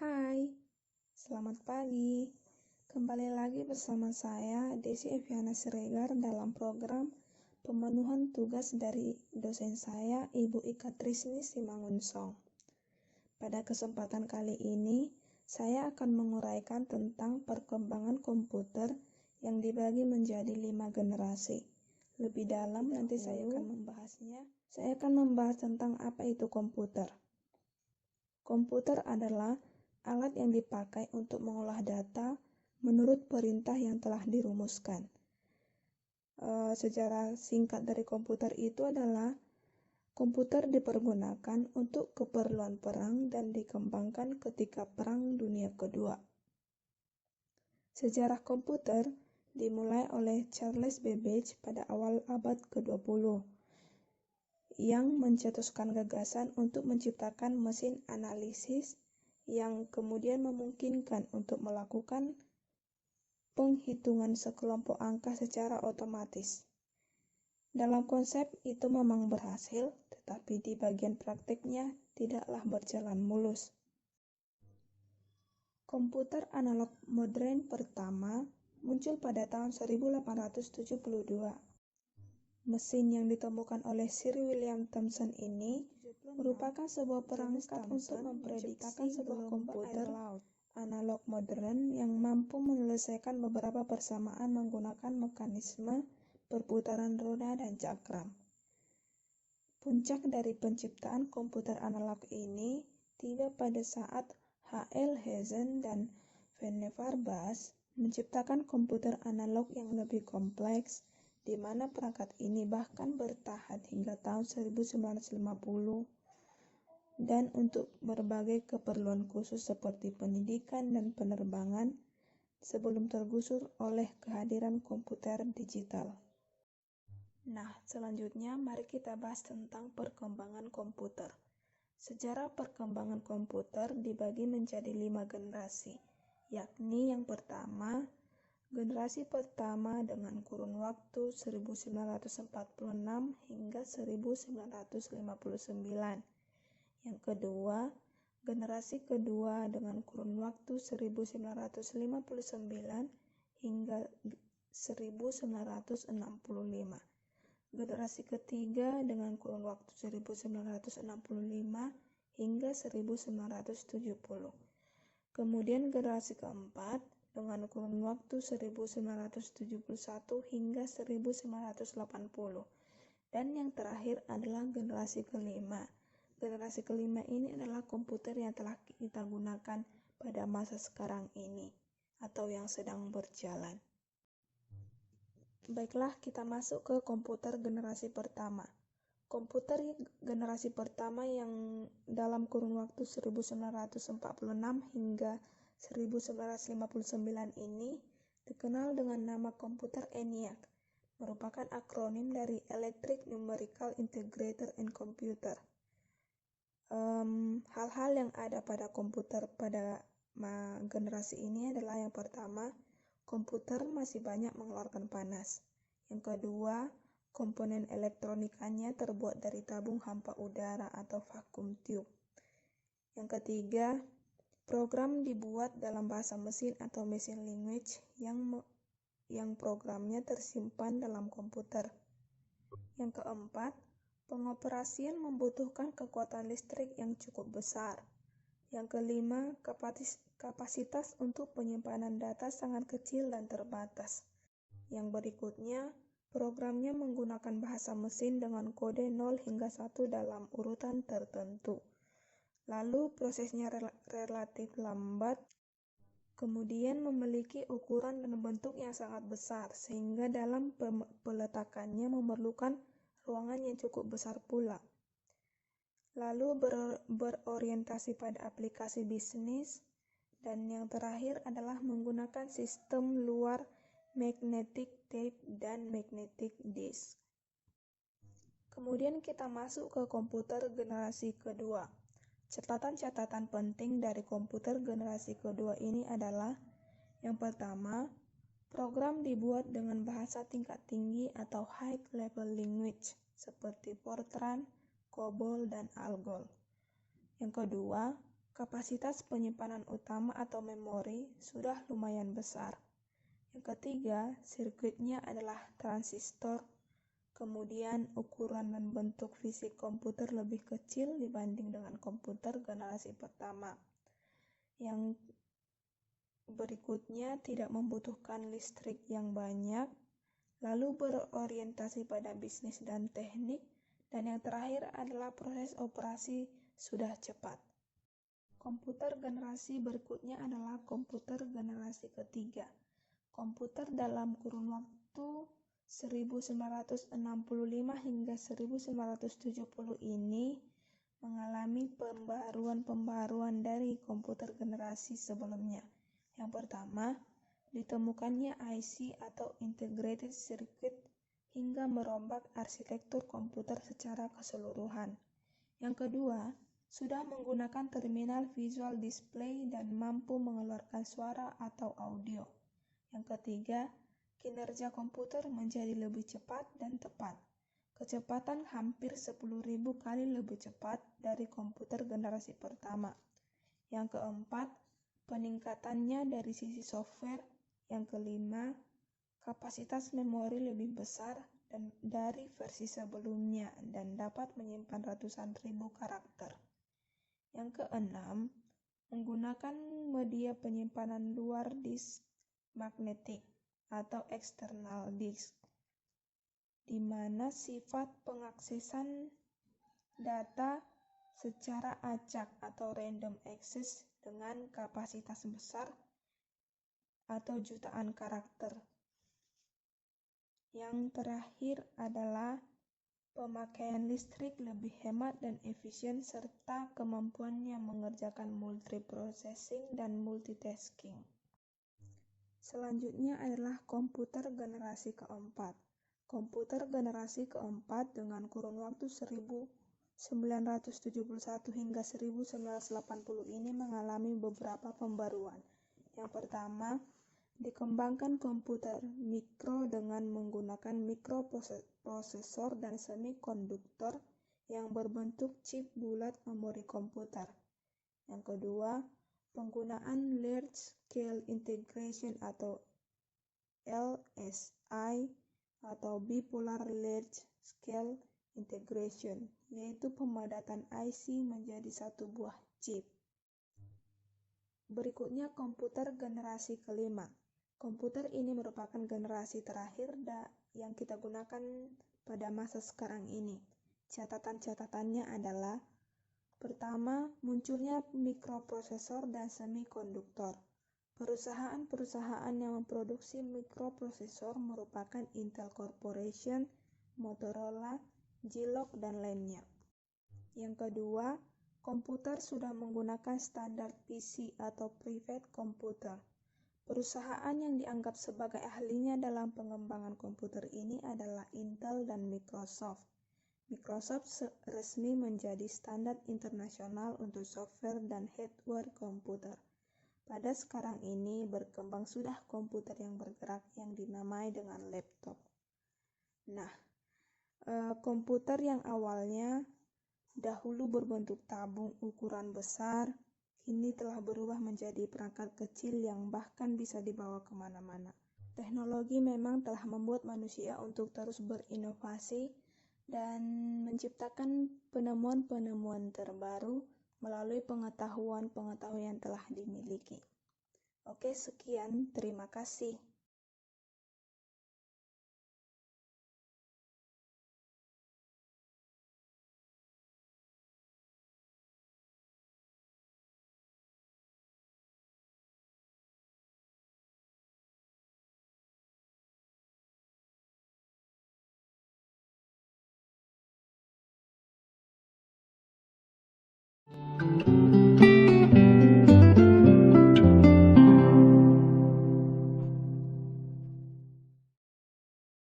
Hai, selamat pagi. Kembali lagi bersama saya, Desi Eviana Siregar, dalam program pemenuhan tugas dari dosen saya, Ibu Ika Trisni Simangunsong. Pada kesempatan kali ini, saya akan menguraikan tentang perkembangan komputer yang dibagi menjadi 5 generasi. Lebih dalam nanti saya akan membahasnya. Saya akan membahas tentang apa itu komputer. Komputer adalah alat yang dipakai untuk mengolah data menurut perintah yang telah dirumuskan. Secara singkat dari komputer itu adalah komputer dipergunakan untuk keperluan perang dan dikembangkan ketika Perang Dunia Kedua. Sejarah komputer dimulai oleh Charles Babbage pada awal abad ke-20 yang mencetuskan gagasan untuk menciptakan mesin analisis yang kemudian memungkinkan untuk melakukan penghitungan sekelompok angka secara otomatis. Dalam konsep itu memang berhasil, tetapi di bagian praktiknya tidaklah berjalan mulus. Komputer analog modern pertama muncul pada tahun 1872. Mesin yang ditemukan oleh Sir William Thomson ini merupakan sebuah perangkat untuk memprediksi sebuah komputer analog modern yang mampu menyelesaikan beberapa persamaan menggunakan mekanisme perputaran roda dan cakram. Puncak dari penciptaan komputer analog ini tiba pada saat H.L. Hazen dan Vannevar Bush menciptakan komputer analog yang lebih kompleks, di mana perangkat ini bahkan bertahan hingga tahun 1950 dan untuk berbagai keperluan khusus seperti pendidikan dan penerbangan sebelum tergusur oleh kehadiran komputer digital. Nah, selanjutnya mari kita bahas tentang perkembangan komputer. Sejarah perkembangan komputer dibagi menjadi 5 generasi, yakni yang pertama, generasi pertama dengan kurun waktu 1946 hingga 1959. Yang kedua, generasi kedua dengan kurun waktu 1959 hingga 1965. Generasi ketiga dengan kurun waktu 1965 hingga 1970. Kemudian generasi keempat dengan kurun waktu 1971 hingga 1980. Dan yang terakhir adalah generasi kelima. Generasi kelima ini adalah komputer yang telah kita gunakan pada masa sekarang ini atau yang sedang berjalan. Baiklah, kita masuk ke komputer generasi pertama. Komputer generasi pertama yang dalam kurun waktu 1946 hingga 1959 ini dikenal dengan nama komputer ENIAC, merupakan akronim dari Electric Numerical Integrator and Computer. Hal-hal yang ada pada komputer pada generasi ini adalah yang pertama, komputer masih banyak mengeluarkan panas. Yang kedua, komponen elektronikanya terbuat dari tabung hampa udara atau vacuum tube. Yang ketiga, program dibuat dalam bahasa mesin atau machine language yang programnya tersimpan dalam komputer. Yang keempat, pengoperasian membutuhkan kekuatan listrik yang cukup besar. Yang kelima, kapasitas untuk penyimpanan data sangat kecil dan terbatas. Yang berikutnya, programnya menggunakan bahasa mesin dengan kode 0 hingga 1 dalam urutan tertentu. Lalu prosesnya relatif lambat, kemudian memiliki ukuran dan bentuk yang sangat besar, sehingga dalam peletakannya memerlukan ruangan yang cukup besar pula. Lalu berorientasi pada aplikasi bisnis, dan yang terakhir adalah menggunakan sistem luar magnetic tape dan magnetic disk. Kemudian kita masuk ke komputer generasi kedua. Catatan-catatan penting dari komputer generasi kedua ini adalah yang pertama, program dibuat dengan bahasa tingkat tinggi atau high level language seperti Fortran, COBOL, dan ALGOL. Yang kedua, Kapasitas penyimpanan utama atau memori sudah lumayan besar. Yang ketiga, sirkuitnya adalah transistor. Kemudian ukuran dan bentuk fisik komputer lebih kecil dibanding dengan komputer generasi pertama. Yang berikutnya tidak membutuhkan listrik yang banyak, lalu berorientasi pada bisnis dan teknik, dan yang terakhir adalah proses operasi sudah cepat. Komputer generasi berikutnya adalah komputer generasi ketiga. Komputer dalam kurun waktu 1965 hingga 1970 ini mengalami pembaruan dari komputer generasi sebelumnya. Yang pertama, ditemukannya IC atau Integrated Circuit hingga merombak arsitektur komputer secara keseluruhan. Yang kedua, sudah menggunakan terminal visual display dan mampu mengeluarkan suara atau audio. Yang ketiga, kinerja komputer menjadi lebih cepat dan tepat. Kecepatan hampir 10.000 kali lebih cepat dari komputer generasi pertama. Yang keempat, peningkatannya dari sisi software. Yang kelima, kapasitas memori lebih besar dari versi sebelumnya dan dapat menyimpan ratusan ribu karakter. Yang keenam, menggunakan media penyimpanan luar disk magnetik atau external disk, di mana sifat pengaksesan data secara acak atau random access dengan kapasitas besar atau jutaan karakter. Yang terakhir adalah pemakaian listrik lebih hemat dan efisien serta kemampuannya mengerjakan multiprocessing dan multitasking. Selanjutnya adalah komputer generasi keempat. Komputer generasi keempat dengan kurun waktu 1971 hingga 1980 ini mengalami beberapa pembaruan. Yang pertama, dikembangkan komputer mikro dengan menggunakan mikroprosesor dan semikonduktor yang berbentuk chip bulat memori komputer. Yang kedua, penggunaan Large Scale Integration atau LSI atau Bipolar Large Scale Integration, yaitu pemadatan IC menjadi satu buah chip. Berikutnya komputer generasi kelima. Komputer ini merupakan generasi terakhir yang kita gunakan pada masa sekarang ini. Catatan-catatannya adalah: pertama, munculnya mikroprosesor dan semikonduktor. Perusahaan-perusahaan yang memproduksi mikroprosesor merupakan Intel Corporation, Motorola, Zilog, dan lainnya. Yang kedua, komputer sudah menggunakan standar PC atau Private Computer. Perusahaan yang dianggap sebagai ahlinya dalam pengembangan komputer ini adalah Intel dan Microsoft. Microsoft resmi menjadi standar internasional untuk software dan hardware komputer. Pada sekarang ini berkembang sudah komputer yang bergerak yang dinamai dengan laptop. Nah, komputer yang awalnya dahulu berbentuk tabung ukuran besar, kini telah berubah menjadi perangkat kecil yang bahkan bisa dibawa kemana-mana. Teknologi memang telah membuat manusia untuk terus berinovasi dan menciptakan penemuan-penemuan terbaru melalui pengetahuan yang telah dimiliki. Oke, sekian. Terima kasih.